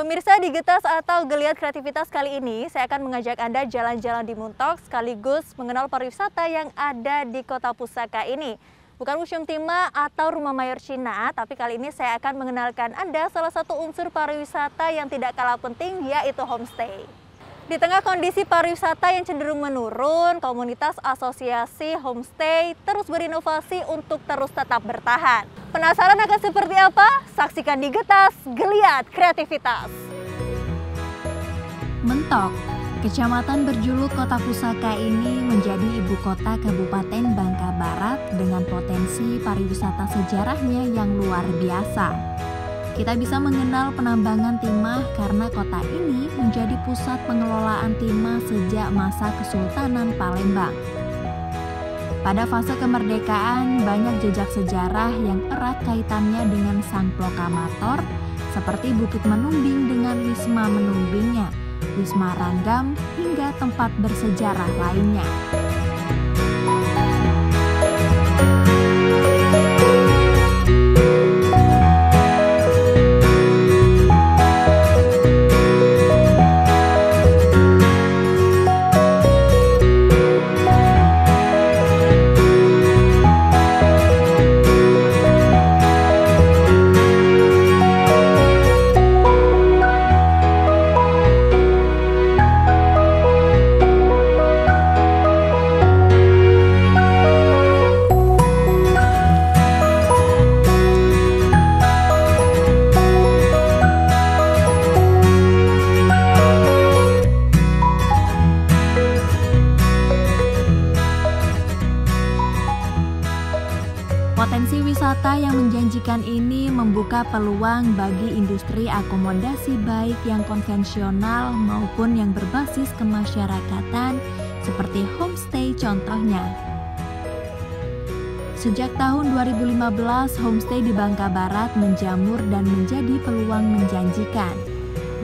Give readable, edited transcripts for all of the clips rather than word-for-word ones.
Pemirsa di Getas atau Geliat Kreativitas kali ini, saya akan mengajak Anda jalan-jalan di Muntok sekaligus mengenal pariwisata yang ada di Kota Pusaka ini. Bukan Museum Timah atau Rumah Mayor Cina, tapi kali ini saya akan mengenalkan Anda salah satu unsur pariwisata yang tidak kalah penting, yaitu homestay. Di tengah kondisi pariwisata yang cenderung menurun, komunitas asosiasi homestay terus berinovasi untuk terus tetap bertahan. Penasaran akan seperti apa? Saksikan di Getas Geliat Kreativitas. Mentok, kecamatan berjuluk Kota Pusaka ini menjadi ibu kota Kabupaten Bangka Barat dengan potensi pariwisata sejarahnya yang luar biasa. Kita bisa mengenal penambangan timah karena kota ini menjadi pusat pengelolaan timah sejak masa Kesultanan Palembang. Pada fase kemerdekaan, banyak jejak sejarah yang erat kaitannya dengan sang proklamator, seperti Bukit Menumbing dengan Wisma Menumbingnya, Wisma Ranggam, hingga tempat bersejarah lainnya. Potensi wisata yang menjanjikan ini membuka peluang bagi industri akomodasi baik yang konvensional maupun yang berbasis kemasyarakatan seperti homestay contohnya. Sejak tahun 2015, homestay di Bangka Barat menjamur dan menjadi peluang menjanjikan.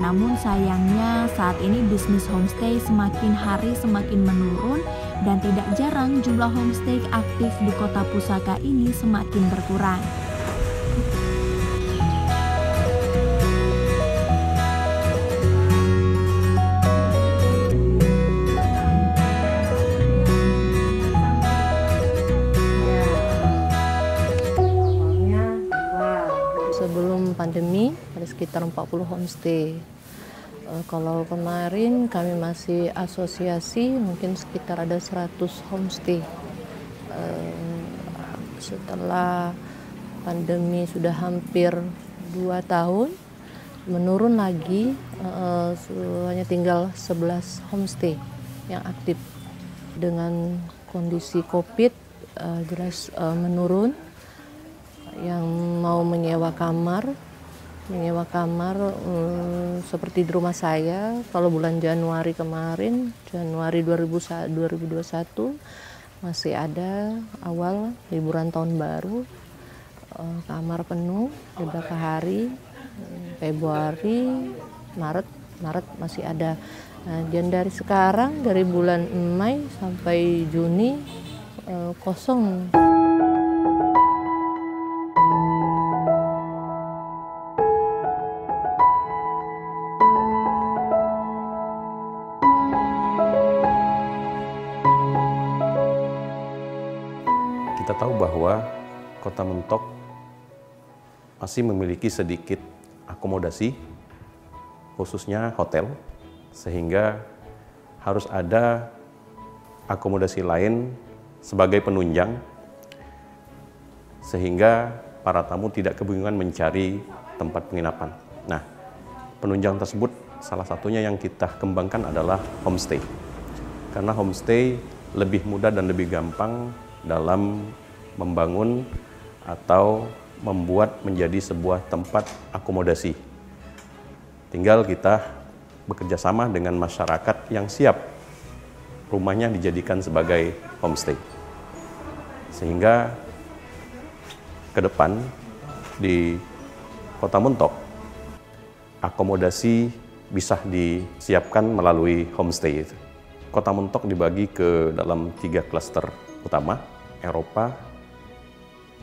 Namun sayangnya saat ini bisnis homestay semakin hari semakin menurun dan tidak jarang jumlah homestay aktif di Kota Pusaka ini semakin berkurang. Sebelum pandemi ada sekitar 40 homestay. Kalau kemarin kami masih asosiasi mungkin sekitar ada 100 homestay. Setelah pandemi sudah hampir 2 tahun menurun lagi, hanya tinggal 11 homestay yang aktif. Dengan kondisi COVID jelas menurun. Yang mau menyewa kamar seperti di rumah saya, kalau bulan Januari kemarin, Januari 2021 masih ada awal liburan tahun baru, kamar penuh beberapa hari, Februari, Maret masih ada. Nah, dan dari sekarang dari bulan Mei sampai Juni kosong. Kita tahu bahwa Kota Mentok masih memiliki sedikit akomodasi, khususnya hotel, sehingga harus ada akomodasi lain sebagai penunjang, sehingga para tamu tidak kebingungan mencari tempat penginapan. Nah, penunjang tersebut salah satunya yang kita kembangkan adalah homestay. Karena homestay lebih mudah dan lebih gampang dalam membangun atau membuat menjadi sebuah tempat akomodasi. Tinggal kita bekerja sama dengan masyarakat yang siap rumahnya dijadikan sebagai homestay. Sehingga ke depan di Kota Mentok akomodasi bisa disiapkan melalui homestay itu. Kota Mentok dibagi ke dalam 3 klaster utama, Eropa,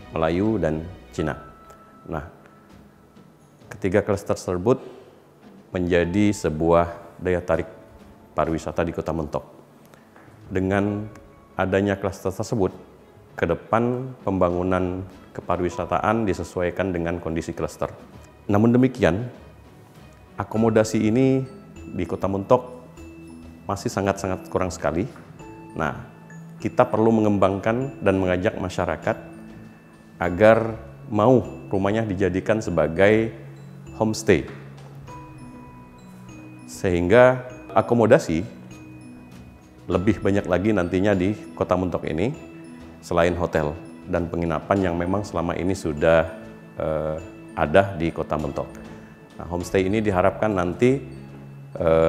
Melayu, dan Cina. Nah, ketiga klaster tersebut menjadi sebuah daya tarik pariwisata di Kota Mentok. Dengan adanya klaster tersebut, ke depan pembangunan kepariwisataan disesuaikan dengan kondisi klaster. Namun demikian, akomodasi ini di Kota Mentok masih sangat-sangat kurang sekali. Nah, kita perlu mengembangkan dan mengajak masyarakat agar mau rumahnya dijadikan sebagai homestay. Sehingga akomodasi lebih banyak lagi nantinya di Kota Mentok ini selain hotel dan penginapan yang memang selama ini sudah ada di Kota Mentok. Nah, homestay ini diharapkan nanti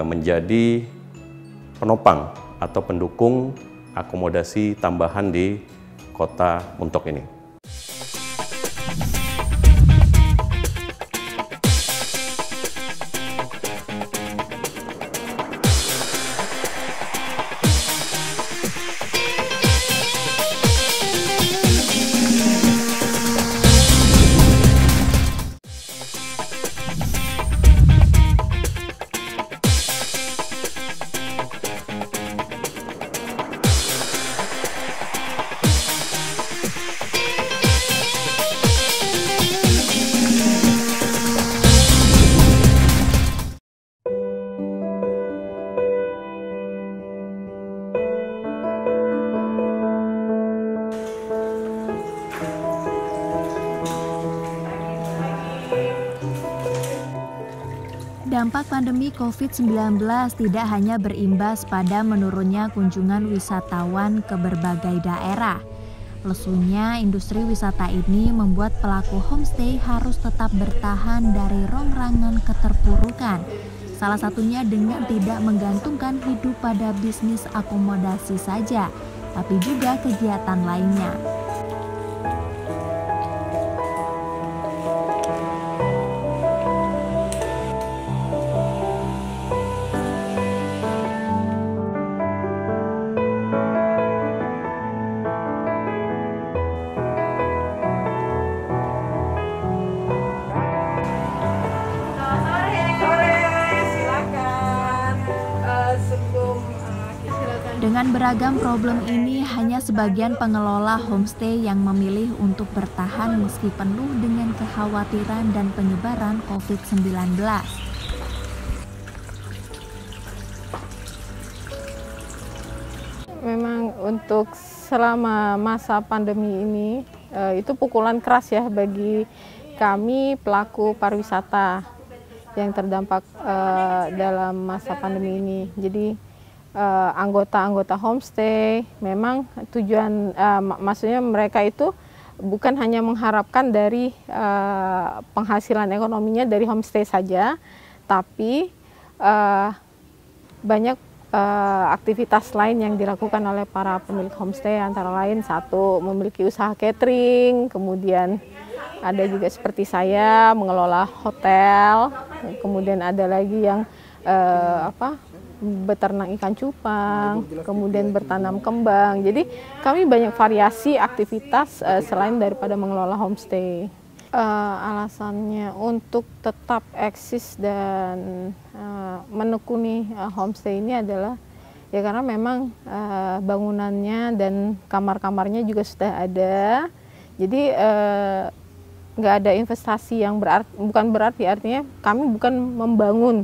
menjadi penopang atau pendukung akomodasi tambahan di Kota Mentok ini. Dampak pandemi COVID-19 tidak hanya berimbas pada menurunnya kunjungan wisatawan ke berbagai daerah. Lesunya industri wisata ini membuat pelaku homestay harus tetap bertahan dari rongrangan keterpurukan. Salah satunya dengan tidak menggantungkan hidup pada bisnis akomodasi saja, tapi juga kegiatan lainnya. Dengan beragam problem ini, hanya sebagian pengelola homestay yang memilih untuk bertahan meski penuh dengan kekhawatiran dan penyebaran COVID-19. Memang untuk selama masa pandemi ini, itu pukulan keras ya bagi kami pelaku pariwisata yang terdampak dalam masa pandemi ini. Jadi anggota-anggota homestay memang tujuan maksudnya mereka itu bukan hanya mengharapkan dari penghasilan ekonominya dari homestay saja, tapi banyak aktivitas lain yang dilakukan oleh para pemilik homestay, antara lain satu memiliki usaha catering, kemudian ada juga seperti saya mengelola hotel, kemudian ada lagi yang beternak ikan cupang, kemudian bertanam kembang. Jadi kami banyak variasi aktivitas selain daripada mengelola homestay. Alasannya untuk tetap eksis dan menekuni homestay ini adalah ya karena memang bangunannya dan kamar-kamarnya juga sudah ada. Jadi nggak ada investasi yang bukan berarti artinya kami bukan membangun.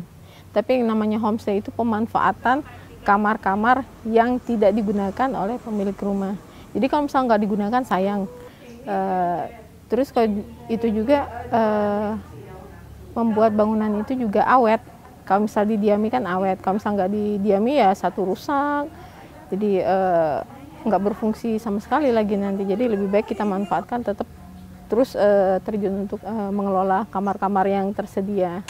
Tapi yang namanya homestay itu pemanfaatan kamar-kamar yang tidak digunakan oleh pemilik rumah. Jadi kalau misalnya nggak digunakan sayang. Terus kalau itu juga membuat bangunan itu juga awet. Kalau misalnya didiami kan awet. Kalau misalnya nggak didiami ya satu rusak. Jadi nggak berfungsi sama sekali lagi nanti. Jadi lebih baik kita manfaatkan tetap terus terjun untuk mengelola kamar-kamar yang tersedia.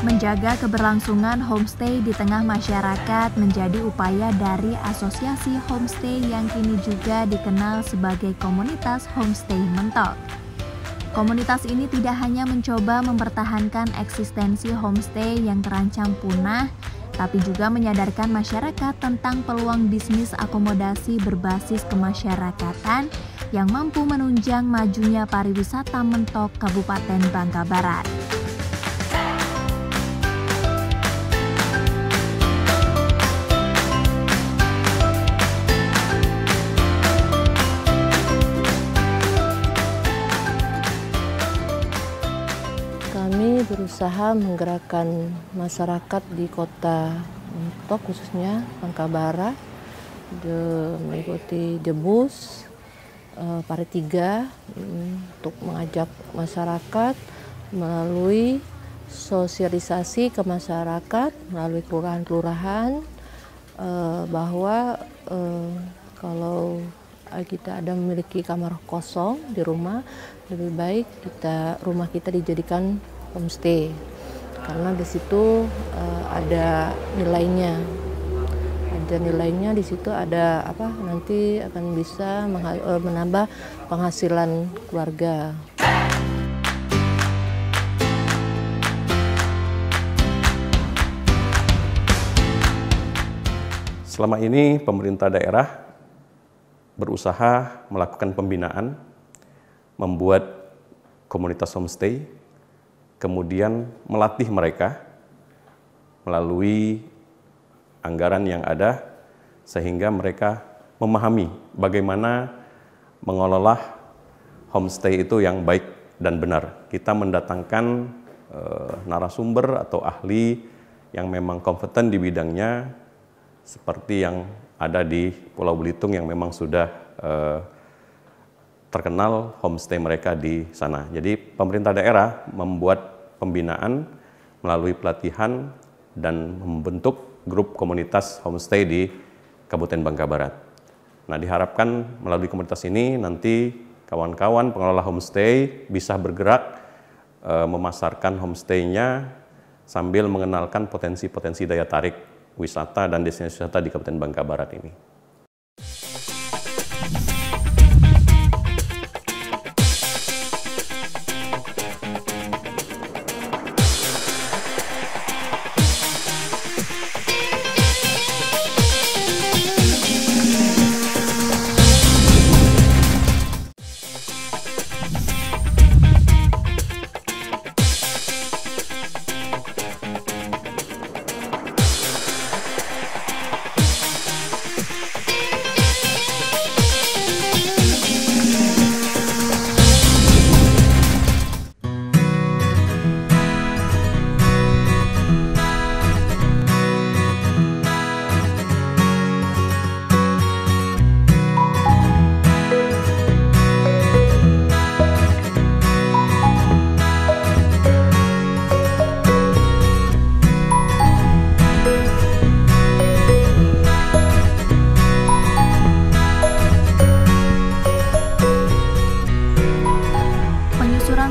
Menjaga keberlangsungan homestay di tengah masyarakat menjadi upaya dari Asosiasi Homestay yang kini juga dikenal sebagai Komunitas Homestay Mentok. Komunitas ini tidak hanya mencoba mempertahankan eksistensi homestay yang terancam punah, tapi juga menyadarkan masyarakat tentang peluang bisnis akomodasi berbasis kemasyarakatan yang mampu menunjang majunya pariwisata mentok Kabupaten Bangka Barat. Kami berusaha menggerakkan masyarakat di kota Mentok, khususnya Bangka Barat, mengikuti Jebus, Pari 3, untuk mengajak masyarakat melalui sosialisasi ke masyarakat, melalui kelurahan-kelurahan, bahwa kalau kita ada memiliki kamar kosong di rumah, lebih baik rumah kita dijadikan homestay, karena di situ ada nilainya. Di situ ada nanti akan bisa menambah penghasilan keluarga. Selama ini pemerintah daerah berusaha melakukan pembinaan, membuat komunitas homestay, kemudian melatih mereka melalui anggaran yang ada, sehingga mereka memahami bagaimana mengelola homestay itu yang baik dan benar. Kita mendatangkan narasumber atau ahli yang memang kompeten di bidangnya, seperti yang ada di Pulau Belitung yang memang sudah terkenal homestay mereka di sana. Jadi pemerintah daerah membuat pembinaan melalui pelatihan dan membentuk grup komunitas homestay di Kabupaten Bangka Barat. Nah, diharapkan melalui komunitas ini nanti kawan-kawan pengelola homestay bisa bergerak memasarkan homestay-nya sambil mengenalkan potensi-potensi daya tarik wisata dan destinasi wisata di Kabupaten Bangka Barat ini.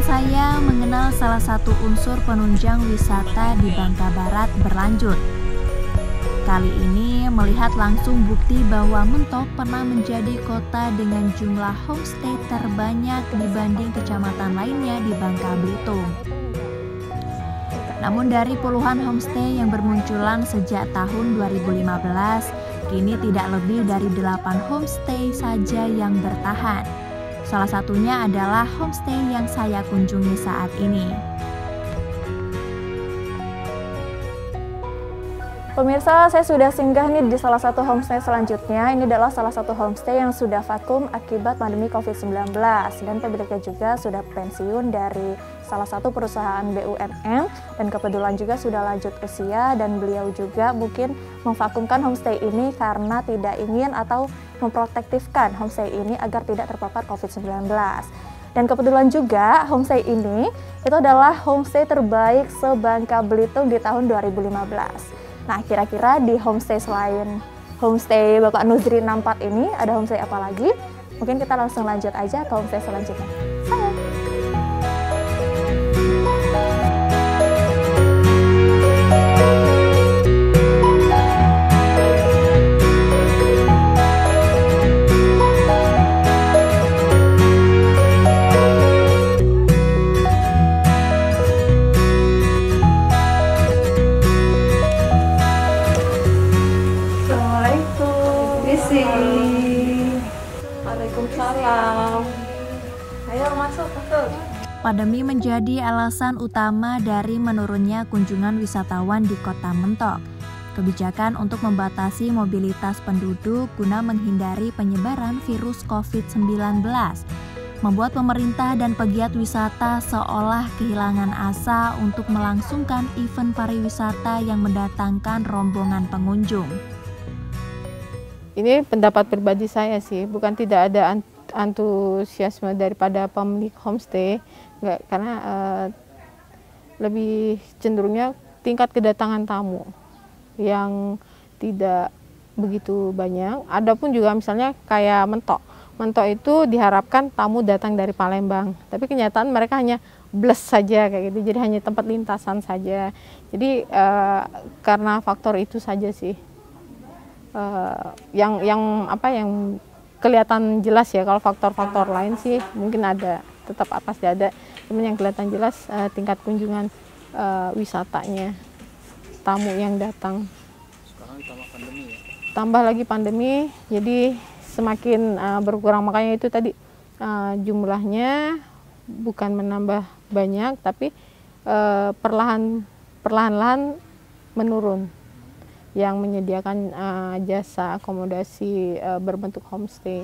Saya mengenal salah satu unsur penunjang wisata di Bangka Barat berlanjut. Kali ini melihat langsung bukti bahwa Mentok pernah menjadi kota dengan jumlah homestay terbanyak dibanding kecamatan lainnya di Bangka Belitung. Namun dari puluhan homestay yang bermunculan sejak tahun 2015, kini tidak lebih dari 8 homestay saja yang bertahan. Salah satunya adalah homestay yang saya kunjungi saat ini. Pemirsa, saya sudah singgah nih di salah satu homestay selanjutnya. Ini adalah salah satu homestay yang sudah vakum akibat pandemi COVID-19 dan pemiliknya juga sudah pensiun dari salah satu perusahaan BUMN dan kebetulan juga sudah lanjut usia, dan beliau juga mungkin memvakumkan homestay ini karena tidak ingin atau memprotektifkan homestay ini agar tidak terpapar COVID-19. Dan kebetulan juga homestay ini itu adalah homestay terbaik se-Bangka Belitung di tahun 2015. Nah, kira-kira di homestay selain homestay Bapak Nuzri 64 ini ada homestay apa lagi? Mungkin kita langsung lanjut aja ke homestay selanjutnya. Saya. Pandemi menjadi alasan utama dari menurunnya kunjungan wisatawan di Kota Mentok. Kebijakan untuk membatasi mobilitas penduduk guna menghindari penyebaran virus COVID-19 membuat pemerintah dan pegiat wisata seolah kehilangan asa untuk melangsungkan event pariwisata yang mendatangkan rombongan pengunjung. Ini pendapat pribadi saya sih, bukan tidak ada antusiasme daripada pemilik homestay, enggak, karena lebih cenderungnya tingkat kedatangan tamu yang tidak begitu banyak. Adapun juga misalnya kayak Mentok itu diharapkan tamu datang dari Palembang, tapi kenyataan mereka hanya bles saja kayak gitu, jadi hanya tempat lintasan saja. Jadi karena faktor itu saja sih yang kelihatan jelas ya. Kalau faktor-faktor lain sih mungkin ada, tetap pasti ada. Cuman yang kelihatan jelas tingkat kunjungan wisatanya, tamu yang datang. Sekarang ditambah pandemi ya? Tambah lagi pandemi, jadi semakin berkurang. Makanya itu tadi jumlahnya bukan menambah banyak, tapi perlahan-lahan menurun yang menyediakan jasa akomodasi berbentuk homestay.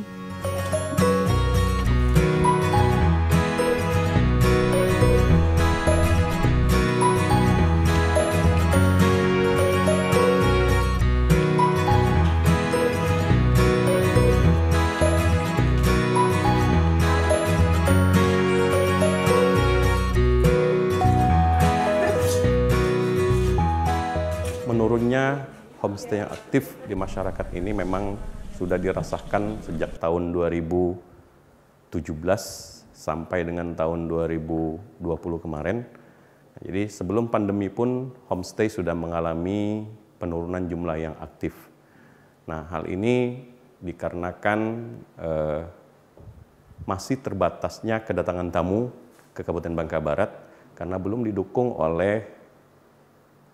Menurunnya homestay yang aktif di masyarakat ini memang sudah dirasakan sejak tahun 2017 sampai dengan tahun 2020 kemarin. Jadi sebelum pandemi pun homestay sudah mengalami penurunan jumlah yang aktif. Nah, hal ini dikarenakan masih terbatasnya kedatangan tamu ke Kabupaten Bangka Barat karena belum didukung oleh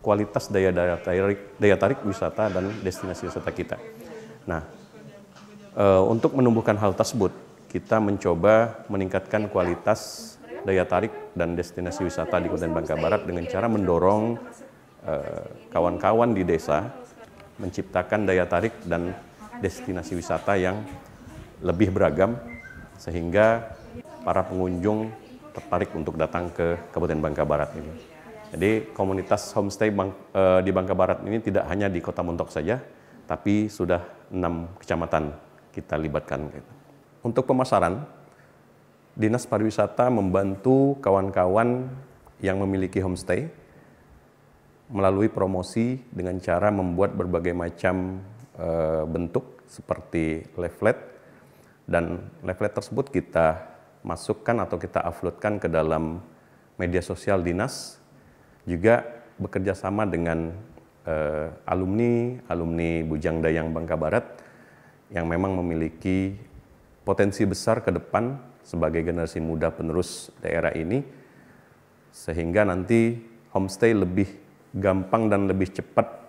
kualitas daya tarik wisata dan destinasi wisata kita. Nah, untuk menumbuhkan hal tersebut, kita mencoba meningkatkan kualitas daya tarik dan destinasi wisata di Kabupaten Bangka Barat dengan cara mendorong kawan-kawan di desa menciptakan daya tarik dan destinasi wisata yang lebih beragam, sehingga para pengunjung tertarik untuk datang ke Kabupaten Bangka Barat ini. Jadi komunitas homestay di Bangka Barat ini tidak hanya di Kota Mentok saja, tapi sudah 6 kecamatan kita libatkan. Untuk pemasaran, Dinas Pariwisata membantu kawan-kawan yang memiliki homestay melalui promosi dengan cara membuat berbagai macam bentuk seperti leaflet, dan leaflet tersebut kita masukkan atau kita uploadkan ke dalam media sosial dinas. Juga bekerja sama dengan alumni Bujang Dayang Bangka Barat yang memang memiliki potensi besar ke depan sebagai generasi muda penerus daerah ini, sehingga nanti homestay lebih gampang dan lebih cepat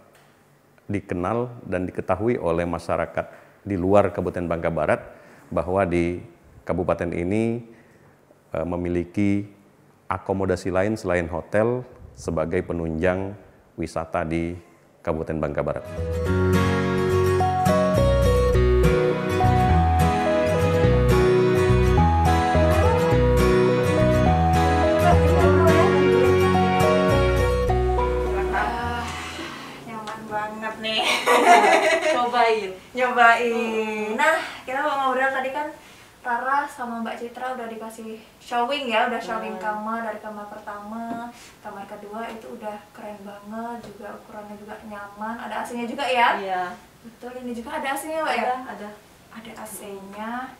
dikenal dan diketahui oleh masyarakat di luar Kabupaten Bangka Barat bahwa di kabupaten ini memiliki akomodasi lain selain hotel sebagai penunjang wisata di Kabupaten Bangka Barat. Nyaman banget nih. Nyobain. Nah, kita mau ngobrol tadi kan Rara sama Mbak Citra udah dikasih showing ya, udah showing kamar, dari kamar pertama, kamar kedua itu udah keren banget, juga ukurannya juga nyaman, ada AC-nya juga ya? Iya. Betul, ini juga ada AC-nya Mbak ya? Ada. Ada AC-nya.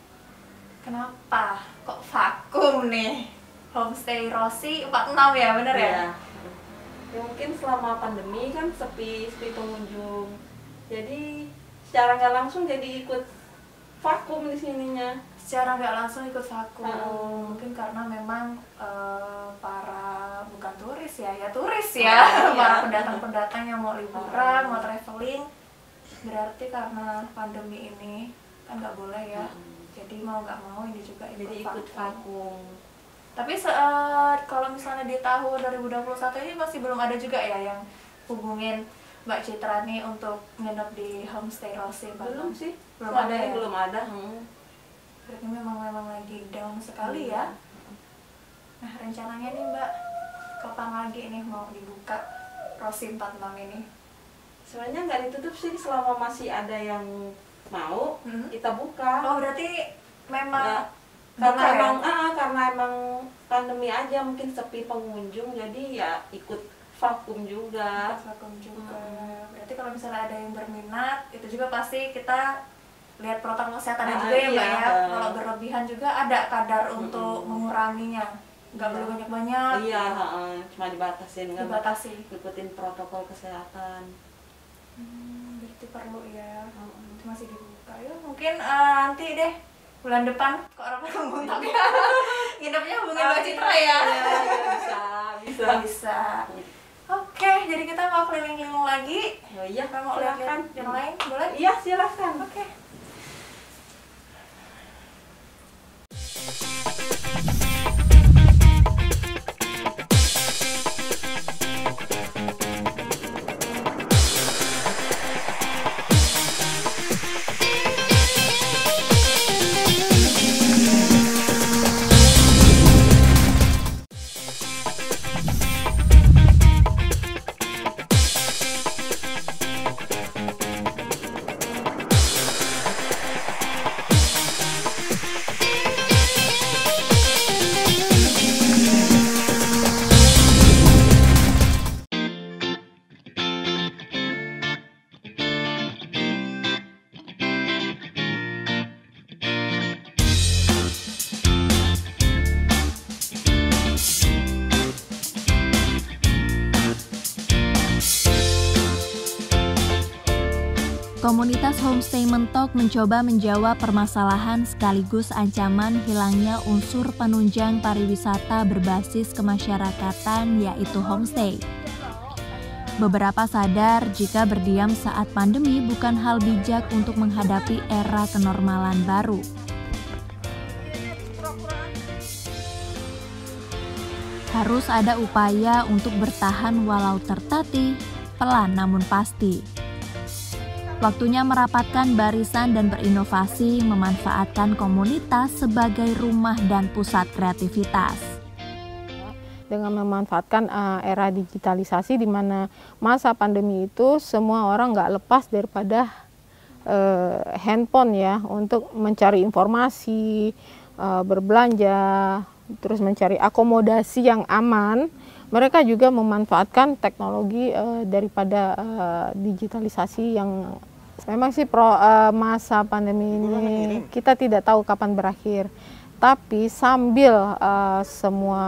Kenapa? Kok vakum nih? Homestay Rosi 46 ya, bener ya? Iya. Ya mungkin selama pandemi kan sepi pengunjung, jadi secara nggak langsung jadi ikut vakum di sininya. Secara nggak langsung ikut vakum, mungkin karena memang para bukan turis ya turis ya, para pendatang-pendatang yang mau liburan, mau traveling, berarti karena pandemi ini kan nggak boleh ya, jadi mau nggak mau ini juga ikut vakum. Tapi kalau misalnya di tahun 2021 ini masih belum ada juga ya yang hubungin Mbak Citra nih untuk nginep di homestay Rosi? Belum sih, belum ada ya? Belum ada. Berarti memang lagi down sekali ya. Nah, rencananya nih Mbak, kapan lagi nih mau dibuka Rosi 46 ini? Sebenarnya nggak ditutup sih, selama masih ada yang mau kita buka. Oh, berarti memang ya, karena emang pandemi aja mungkin sepi pengunjung, jadi ya ikut vakum juga. Berarti kalau misalnya ada yang berminat, itu juga pasti kita lihat protokol kesehatannya juga ya Mbak ya. Kalau berlebihan juga ada kadar untuk menguranginya, nggak boleh banyak-banyak. Iya, cuma dibatasin kan. Ikutin protokol kesehatan. Berarti perlu ya. Itu masih dibuka ya. Mungkin nanti deh bulan depan kok orang menguntak ya. Nginepnya hubungin Mbak Citra ya. Bisa. Oke, jadi kita mau keliling-keliling lagi. Oh iya, kita mau lihat yang lain, boleh? Iya, silakan. Oke. Komunitas Homestay Mentok mencoba menjawab permasalahan sekaligus ancaman hilangnya unsur penunjang pariwisata berbasis kemasyarakatan, yaitu homestay. Beberapa sadar jika berdiam saat pandemi bukan hal bijak untuk menghadapi era kenormalan baru. Harus ada upaya untuk bertahan walau tertatih, pelan namun pasti. Waktunya merapatkan barisan dan berinovasi, memanfaatkan komunitas sebagai rumah dan pusat kreativitas. Dengan memanfaatkan era digitalisasi di mana masa pandemi itu semua orang nggak lepas daripada handphone ya, untuk mencari informasi, berbelanja, terus mencari akomodasi yang aman. Mereka juga memanfaatkan teknologi daripada digitalisasi yang memang sih masa pandemi ini kita tidak tahu kapan berakhir. Tapi sambil semua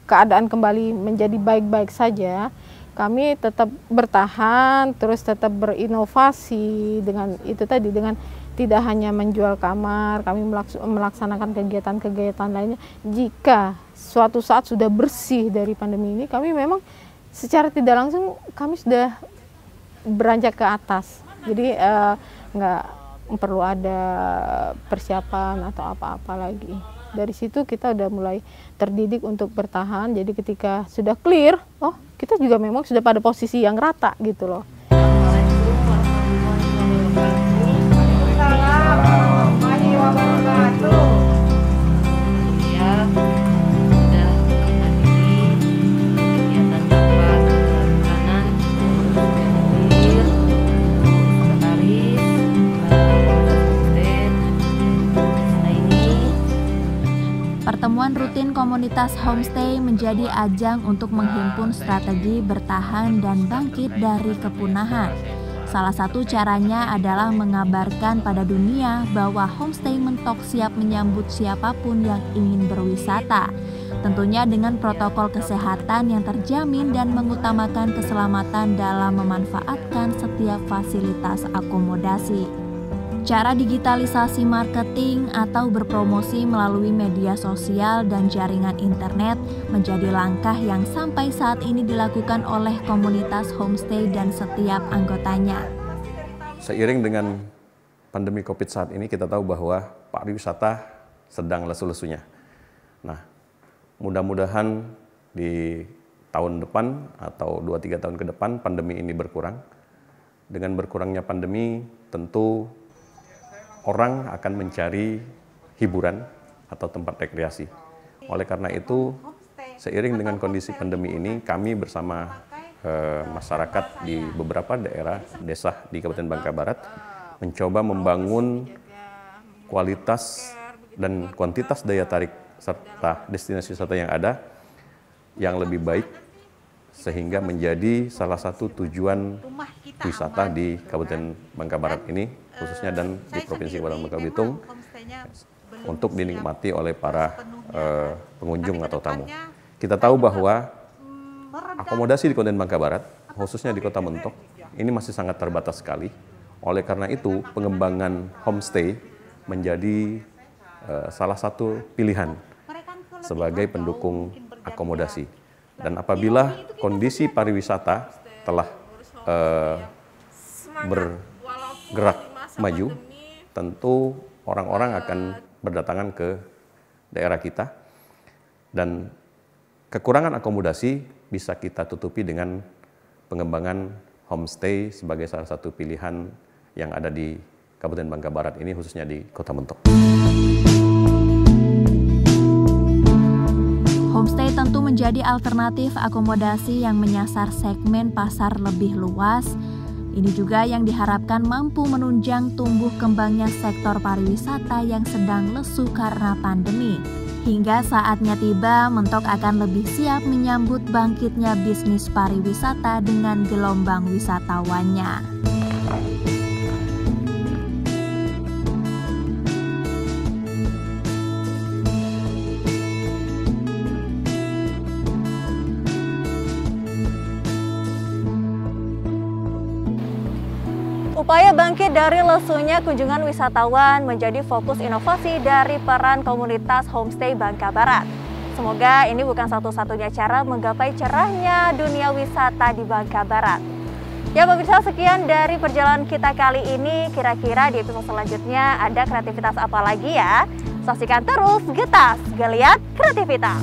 keadaan kembali menjadi baik-baik saja, kami tetap bertahan, terus tetap berinovasi dengan itu tadi, dengan tidak hanya menjual kamar, kami melaksanakan kegiatan-kegiatan lainnya. Jika suatu saat sudah bersih dari pandemi ini, kami memang secara tidak langsung kami sudah beranjak ke atas. Jadi nggak perlu ada persiapan atau apa-apa lagi. Dari situ kita udah mulai terdidik untuk bertahan. Jadi ketika sudah clear, oh kita juga memang sudah pada posisi yang rata gitu loh. Pertemuan rutin komunitas homestay menjadi ajang untuk menghimpun strategi bertahan dan bangkit dari kepunahan. Salah satu caranya adalah mengabarkan pada dunia bahwa Homestay Mentok siap menyambut siapapun yang ingin berwisata. Tentunya dengan protokol kesehatan yang terjamin dan mengutamakan keselamatan dalam memanfaatkan setiap fasilitas akomodasi. Cara digitalisasi marketing atau berpromosi melalui media sosial dan jaringan internet menjadi langkah yang sampai saat ini dilakukan oleh komunitas homestay dan setiap anggotanya. Seiring dengan pandemi COVID saat ini, kita tahu bahwa pariwisata sedang lesu-lesunya. Nah, mudah-mudahan di tahun depan atau 2-3 tahun ke depan pandemi ini berkurang. Dengan berkurangnya pandemi, tentu orang akan mencari hiburan atau tempat rekreasi. Oleh karena itu, seiring dengan kondisi pandemi ini, kami bersama masyarakat di beberapa daerah desa di Kabupaten Bangka Barat mencoba membangun kualitas dan kuantitas daya tarik serta destinasi wisata yang ada yang lebih baik sehingga menjadi salah satu tujuan wisata di Kabupaten Bangka Barat ini khususnya dan di Provinsi Kepulauan Bangka Belitung untuk dinikmati oleh para pengunjung atau tamu. Kita tahu bahwa akomodasi di Kabupaten Bangka Barat, khususnya di Kota Mentok, ini masih sangat terbatas sekali. Oleh karena itu, pengembangan homestay menjadi salah satu pilihan sebagai pendukung akomodasi. Dan apabila kondisi pariwisata telah bergerak maju, tentu orang-orang akan berdatangan ke daerah kita dan kekurangan akomodasi bisa kita tutupi dengan pengembangan homestay sebagai salah satu pilihan yang ada di Kabupaten Bangka Barat ini, khususnya di Kota Mentok. Homestay tentu menjadi alternatif akomodasi yang menyasar segmen pasar lebih luas. Ini juga yang diharapkan mampu menunjang tumbuh kembangnya sektor pariwisata yang sedang lesu karena pandemi. Hingga saatnya tiba, Mentok akan lebih siap menyambut bangkitnya bisnis pariwisata dengan gelombang wisatawannya. Upaya bangkit dari lesunya kunjungan wisatawan menjadi fokus inovasi dari peran komunitas homestay Bangka Barat. Semoga ini bukan satu-satunya cara menggapai cerahnya dunia wisata di Bangka Barat. Ya pemirsa, sekian dari perjalanan kita kali ini. Kira-kira di episode selanjutnya ada kreativitas apa lagi ya? Saksikan terus Getas Geliat Kreativitas.